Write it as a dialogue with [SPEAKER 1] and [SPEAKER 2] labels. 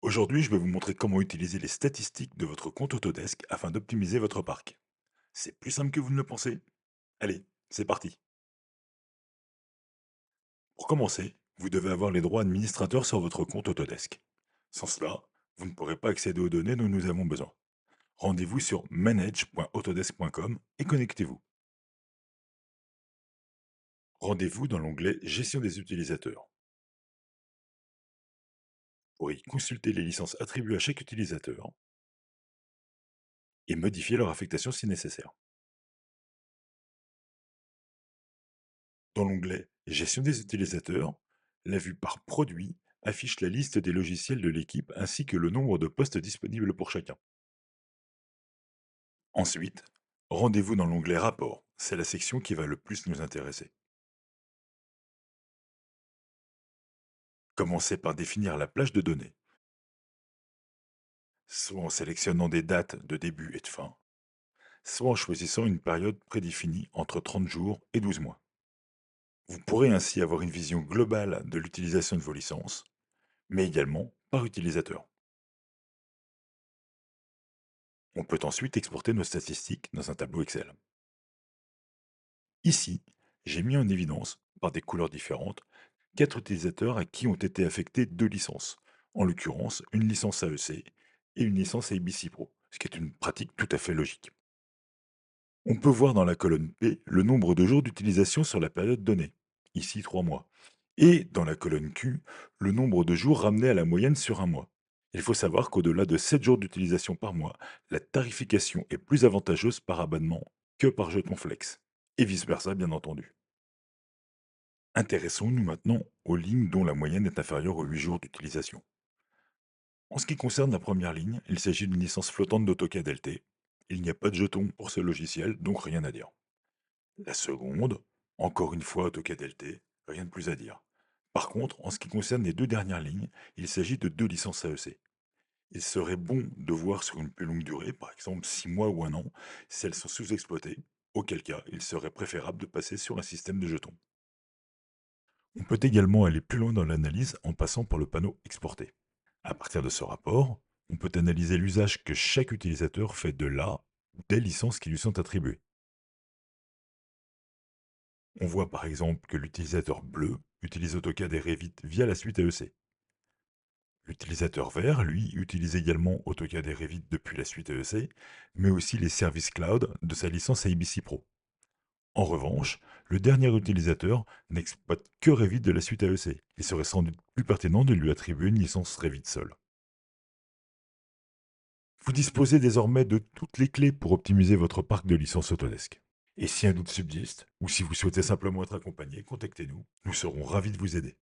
[SPEAKER 1] Aujourd'hui, je vais vous montrer comment utiliser les statistiques de votre compte Autodesk afin d'optimiser votre parc. C'est plus simple que vous ne le pensez. Allez, c'est parti. Pour commencer, vous devez avoir les droits administrateurs sur votre compte Autodesk. Sans cela, vous ne pourrez pas accéder aux données dont nous avons besoin. Rendez-vous sur manage.autodesk.com et connectez-vous. Rendez-vous dans l'onglet Gestion des utilisateurs. Pour y consulter les licences attribuées à chaque utilisateur et modifier leur affectation si nécessaire. Dans l'onglet Gestion des utilisateurs, la vue par produit affiche la liste des logiciels de l'équipe ainsi que le nombre de postes disponibles pour chacun. Ensuite, rendez-vous dans l'onglet Rapport. C'est la section qui va le plus nous intéresser. Commencez par définir la plage de données, soit en sélectionnant des dates de début et de fin, soit en choisissant une période prédéfinie entre 30 jours et 12 mois. Vous pourrez ainsi avoir une vision globale de l'utilisation de vos licences, mais également par utilisateur. On peut ensuite exporter nos statistiques dans un tableau Excel. Ici, j'ai mis en évidence, par des couleurs différentes, 4 utilisateurs à qui ont été affectées 2 licences, en l'occurrence une licence AEC et une licence ABC Pro, ce qui est une pratique tout à fait logique. On peut voir dans la colonne P le nombre de jours d'utilisation sur la période donnée, ici 3 mois, et dans la colonne Q, le nombre de jours ramenés à la moyenne sur un mois. Il faut savoir qu'au-delà de 7 jours d'utilisation par mois, la tarification est plus avantageuse par abonnement que par jeton flex, et vice-versa bien entendu. Intéressons-nous maintenant aux lignes dont la moyenne est inférieure aux 8 jours d'utilisation. En ce qui concerne la première ligne, il s'agit d'une licence flottante d'AutoCAD LT. Il n'y a pas de jeton pour ce logiciel, donc rien à dire. La seconde, encore une fois AutoCAD LT, rien de plus à dire. Par contre, en ce qui concerne les deux dernières lignes, il s'agit de deux licences AEC. Il serait bon de voir sur une plus longue durée, par exemple 6 mois ou un an, si elles sont sous-exploitées, auquel cas il serait préférable de passer sur un système de jetons. On peut également aller plus loin dans l'analyse en passant par le panneau Exporter. À partir de ce rapport, on peut analyser l'usage que chaque utilisateur fait de la ou des licences qui lui sont attribuées. On voit par exemple que l'utilisateur bleu utilise AutoCAD et Revit via la suite AEC. L'utilisateur vert, lui, utilise également AutoCAD et Revit depuis la suite AEC, mais aussi les services cloud de sa licence ABC Pro. En revanche, le dernier utilisateur n'exploite que Revit de la suite AEC. Il serait sans doute plus pertinent de lui attribuer une licence Revit seule. Vous disposez désormais de toutes les clés pour optimiser votre parc de licences Autodesk. Et si un doute subsiste, ou si vous souhaitez simplement être accompagné, contactez-nous. Nous serons ravis de vous aider.